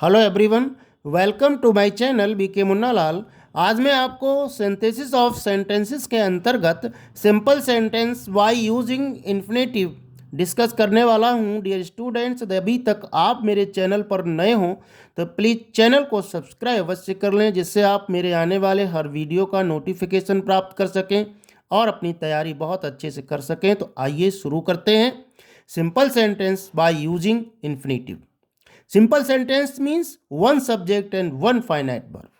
Hello everyone, welcome to my channel BK Munna Lal. आज मैं आपको सिंथेसिस ऑफ सेंटेंसेस के अंतर्गत simple sentence by using infinitive discuss करने वाला हूं। डियर स्टूडेंट्स, अभी तक आप मेरे चैनल पर नए हों तो प्लीज़ चैनल को सब्सक्राइब अवश्य कर लें, जिससे आप मेरे आने वाले हर वीडियो का नोटिफिकेशन प्राप्त कर सकें और अपनी तैयारी बहुत अच्छे से कर सकें। तो आइए शुरू करते हैं। Simple sentence by using infinitive. Simple sentence means one subject and one finite verb.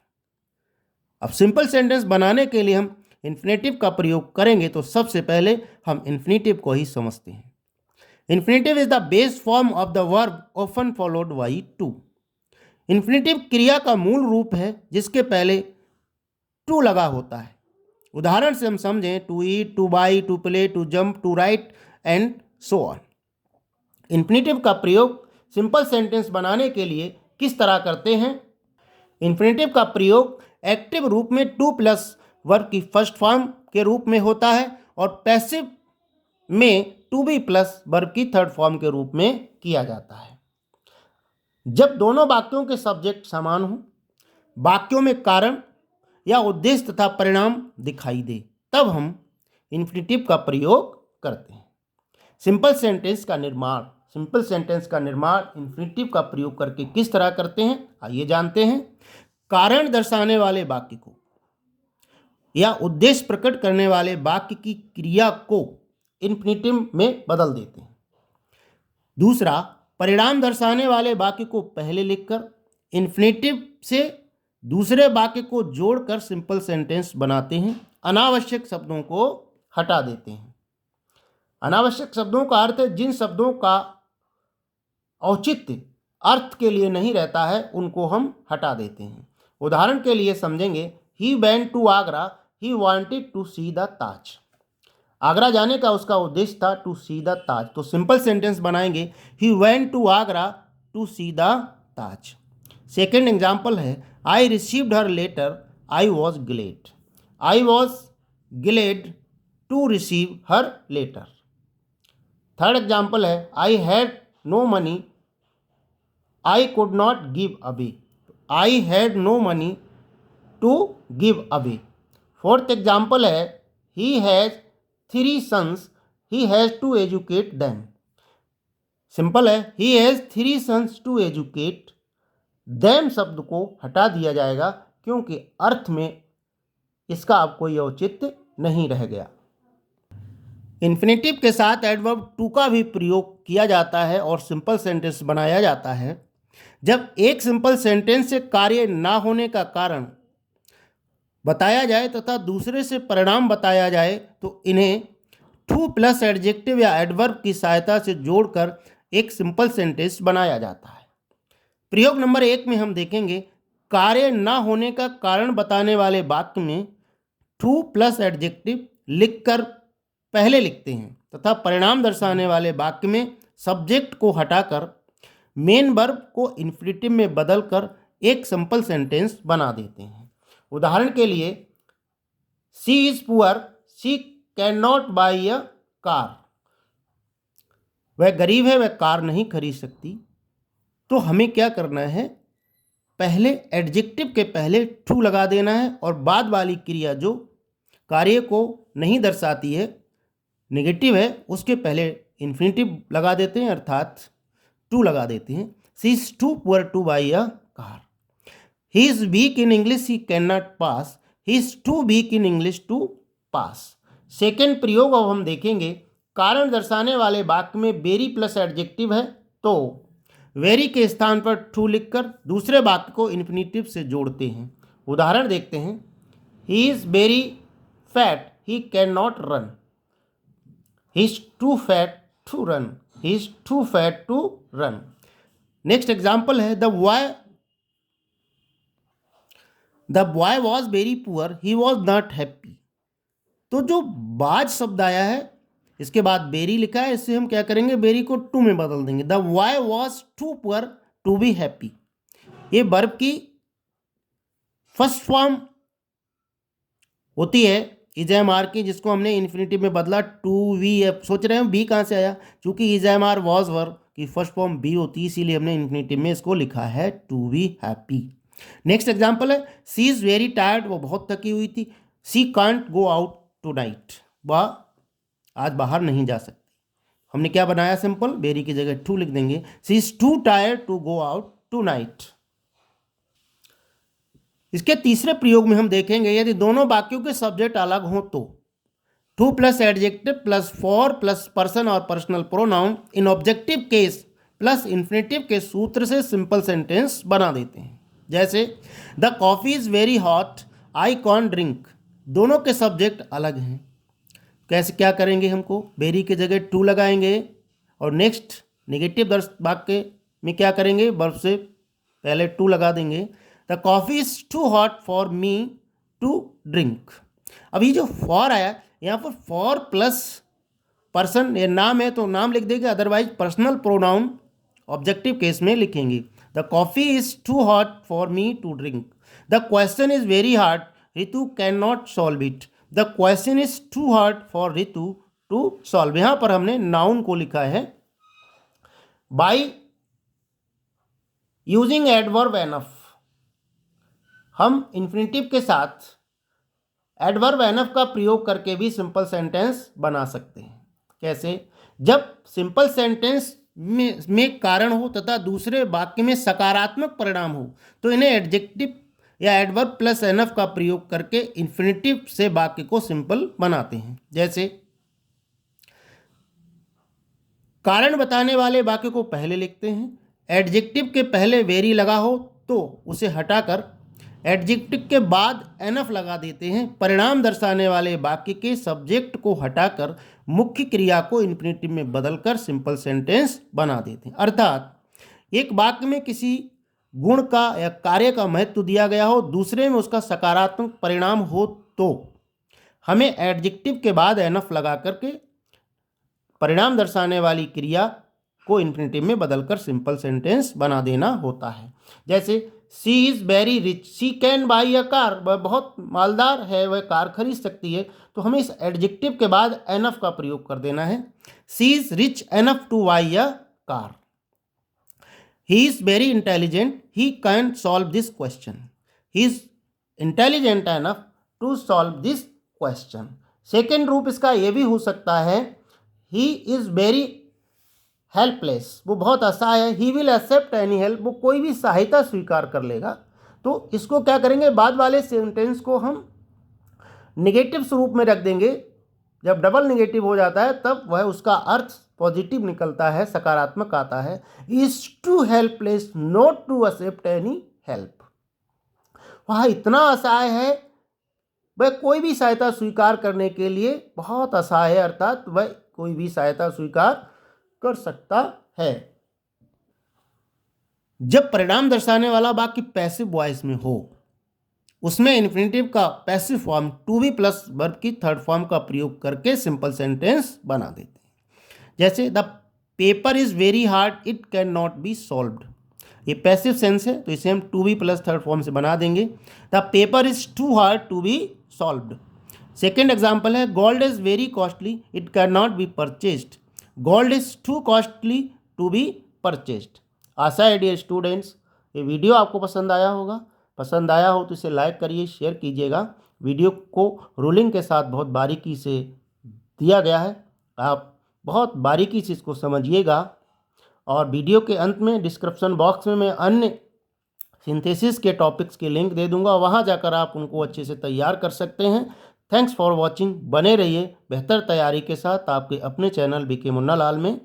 अब सिंपल सेंटेंस बनाने के लिए हम इन्फिनेटिव का प्रयोग करेंगे, तो सबसे पहले हम इन्फिनेटिव को ही समझते हैं। Infinitive is the base form of the verb often followed by two. Infinitive क्रिया का मूल रूप है जिसके पहले टू लगा होता है। उदाहरण से हम समझें, to eat, to buy, to play, to jump, to write and so on. Infinitive का प्रयोग सिंपल सेंटेंस बनाने के लिए किस तरह करते हैं? इन्फिनेटिव का प्रयोग एक्टिव रूप में टू प्लस वर्ब की फर्स्ट फॉर्म के रूप में होता है और पैसिव में टू बी प्लस वर्ब की थर्ड फॉर्म के रूप में किया जाता है। जब दोनों वाक्यों के सब्जेक्ट समान हों, वाक्यों में कारण या उद्देश्य तथा परिणाम दिखाई दे, तब हम इन्फिनेटिव का प्रयोग करते हैं। सिंपल सेंटेंस का निर्माण इन्फिनेटिव का प्रयोग करके किस तरह करते हैं, आइए जानते हैं। कारण दर्शाने वाले वाक्य को या उद्देश्य प्रकट करने वाले वाक्य की क्रिया को इन्फिनेटिव में बदल देते हैं। दूसरा, परिणाम दर्शाने वाले वाक्य को पहले लिखकर इन्फिनेटिव से दूसरे वाक्य को जोड़कर सिंपल सेंटेंस बनाते हैं। अनावश्यक शब्दों को हटा देते हैं। अनावश्यक शब्दों का अर्थ है जिन शब्दों का औचित्य अर्थ के लिए नहीं रहता है, उनको हम हटा देते हैं। उदाहरण के लिए समझेंगे, he went to Agra, he wanted to see the Taj. Agra जाने का उसका उद्देश्य था टू सी द ताज। तो सिंपल सेंटेंस बनाएंगे, he went to Agra to see the Taj. Second example है, I received her letter, I was glad. I was glad to receive her letter. Third example है, I had no money, I could not give away. I had no money to give away. Fourth example है, he has 3 sons, he has to educate them. Simple है, he has 3 sons to educate them शब्द को हटा दिया जाएगा क्योंकि अर्थ में इसका अब कोई औचित्य नहीं रह गया। इन्फिनेटिव के साथ एडवर्ब टू का भी प्रयोग किया जाता है और सिंपल सेंटेंस बनाया जाता है। जब एक सिंपल सेंटेंस से कार्य ना होने का कारण बताया जाए तथा दूसरे से परिणाम बताया जाए, तो इन्हें टू प्लस एडजेक्टिव या एडवर्ब की सहायता से जोड़कर एक सिंपल सेंटेंस बनाया जाता है। प्रयोग नंबर 1 में हम देखेंगे, कार्य ना होने का कारण बताने वाले वाक्य में टू प्लस एडजेक्टिव लिखकर पहले लिखते हैं तथा परिणाम दर्शाने वाले वाक्य में सब्जेक्ट को हटाकर मेन वर्ब को इन्फिनेटिव में बदलकर एक सिंपल सेंटेंस बना देते हैं। उदाहरण के लिए, she is poor, she can not by a car. वह गरीब है, वह कार नहीं खरीद सकती। तो हमें क्या करना है, पहले एडजेक्टिव के पहले टू लगा देना है और बाद वाली क्रिया जो कार्य को नहीं दर्शाती है, नेगेटिव है, उसके पहले इन्फिनेटिव लगा देते हैं, अर्थात टू लगा देते हैं। She is too poor to buy a car. He is weak in English, he can not pass. He is too weak in English to pass. Second प्रयोग अब हम देखेंगे, कारण दर्शाने वाले वाक्य में वेरी प्लस एडजेक्टिव है, तो वेरी के स्थान पर टू लिखकर दूसरे वाक्य को इन्फिनेटिव से जोड़ते हैं। उदाहरण देखते हैं, he is very fat, he can not run. He is too fat to run. He is too fat to run. Next example है, the boy was very poor, he was not happy. तो जो बाज शब्द आया है, इसके बाद berry लिखा है, इससे हम क्या करेंगे, बेरी को टू में बदल देंगे। The boy was too poor to be happy। ये वर्ब की फर्स्ट फॉर्म होती है इज एम आर की, जिसको हमने इन्फिनेटिव में बदला टू वी। सोच रहे हैं बी कहाँ से आया, चूंकि is am are was verb की फर्स्ट फॉर्म बी होती है, इसीलिए हमने इन्फिनेटिव में इसको लिखा है to be happy. Next example है सी इज़ वेरी टायर्ड, वो बहुत थकी हुई थी। She can't go out tonight, वह आज बाहर नहीं जा सकती। हमने क्या बनाया सिंपल, वेरी की जगह टू लिख देंगे। She is too tired to go out tonight. इसके तीसरे प्रयोग में हम देखेंगे यदि दोनों वाक्यों के सब्जेक्ट अलग हों तो to plus adjective plus for plus person और personal pronoun in objective case plus infinitive के सूत्र से सिंपल सेंटेंस बना देते हैं। जैसे the coffee is very hot I can't drink, दोनों के सब्जेक्ट अलग हैं। कैसे क्या करेंगे, हमको वेरी की जगह टू लगाएंगे और नेक्स्ट नेगेटिव वाक्य में क्या करेंगे, वर्ब से पहले टू लगा देंगे। The coffee is too hot for me to drink. अभी जो फॉर आया यहाँ पर फॉर प्लस पर्सन, ये नाम है तो नाम लिख देंगे, otherwise personal pronoun objective case में लिखेंगे। The coffee is too hot for me to drink. The question is very hard, Ritu can not solve it. The question is too hard for Ritu to solve. यहाँ पर हमने noun को लिखा है by using adverb enough. हम infinitive के साथ adverb enough का प्रयोग करके भी सिंपल सेंटेंस बना सकते हैं। कैसे, जब सिंपल सेंटेंस में कारण हो तथा दूसरे वाक्य में सकारात्मक परिणाम हो तो इन्हें एडजेक्टिव या एडवर्ब प्लस एनफ का प्रयोग करके इन्फिनेटिव से वाक्य को सिंपल बनाते हैं। जैसे कारण बताने वाले वाक्य को पहले लिखते हैं, एडजेक्टिव के पहले वेरी लगा हो तो उसे हटाकर एडजेक्टिव के बाद एनफ लगा देते हैं। परिणाम दर्शाने वाले वाक्य के सब्जेक्ट को हटाकर मुख्य क्रिया को इन्फिनेटिव में बदलकर सिंपल सेंटेंस बना देते हैं। अर्थात एक वाक्य में किसी गुण का या कार्य का महत्व दिया गया हो, दूसरे में उसका सकारात्मक परिणाम हो तो हमें एडजेक्टिव के बाद एनफ लगा करके परिणाम दर्शाने वाली क्रिया को इन्फिनेटिव में बदलकर सिंपल सेंटेंस बना देना होता है। जैसे she is very rich, she can buy a car, वह बहुत मालदार है, वह कार खरीद सकती है। तो हमें इस एडजेक्टिव के बाद एनफ का प्रयोग कर देना है। She is rich enough to buy a car. He is very intelligent, he can solve this question. He is intelligent enough to solve this question. Second रूप इसका ये भी हो सकता है, ही इज़ वेरी हेल्पलेस, वो बहुत असहाय है। He will accept any help, वो कोई भी सहायता स्वीकार कर लेगा। तो इसको क्या करेंगे, बाद वाले सेंटेंस को हम निगेटिव स्वरूप में रख देंगे। जब डबल निगेटिव हो जाता है तब वह उसका अर्थ पॉजिटिव निकलता है, सकारात्मक आता है। Is too helpless not to accept any help, वह इतना असहाय है, वह कोई भी सहायता स्वीकार करने के लिए बहुत असहाय है, अर्थात वह कोई भी सहायता स्वीकार कर सकता है। जब परिणाम दर्शाने वाला वाक्य पैसिव वॉइस में हो उसमें इन्फिनेटिव का passive form to be plus verb की थर्ड फॉर्म का प्रयोग करके सिंपल सेंटेंस बना देते हैं। जैसे the paper is very hard, it can not be solved. ये पैसिव सेंस है तो इसे हम to be plus third form से बना देंगे। The paper is too hard to be solved. Second example है gold is very costly, it can not be purchased. Gold is to costly to be purchased. आशा है dear students ये video आपको पसंद आया होगा। पसंद आया हो तो इसे लाइक करिए, शेयर कीजिएगा। वीडियो को रूलिंग के साथ बहुत बारीकी से दिया गया है, आप बहुत बारीकी से इसको समझिएगा। और वीडियो के अंत में डिस्क्रिप्शन बॉक्स में मैं अन्य सिंथेसिस के टॉपिक्स के लिंक दे दूंगा, वहां जाकर आप उनको अच्छे से तैयार कर सकते हैं। Thanks for watching. बने रहिए बेहतर तैयारी के साथ आपके अपने चैनल बीके मुन्ना लाल में।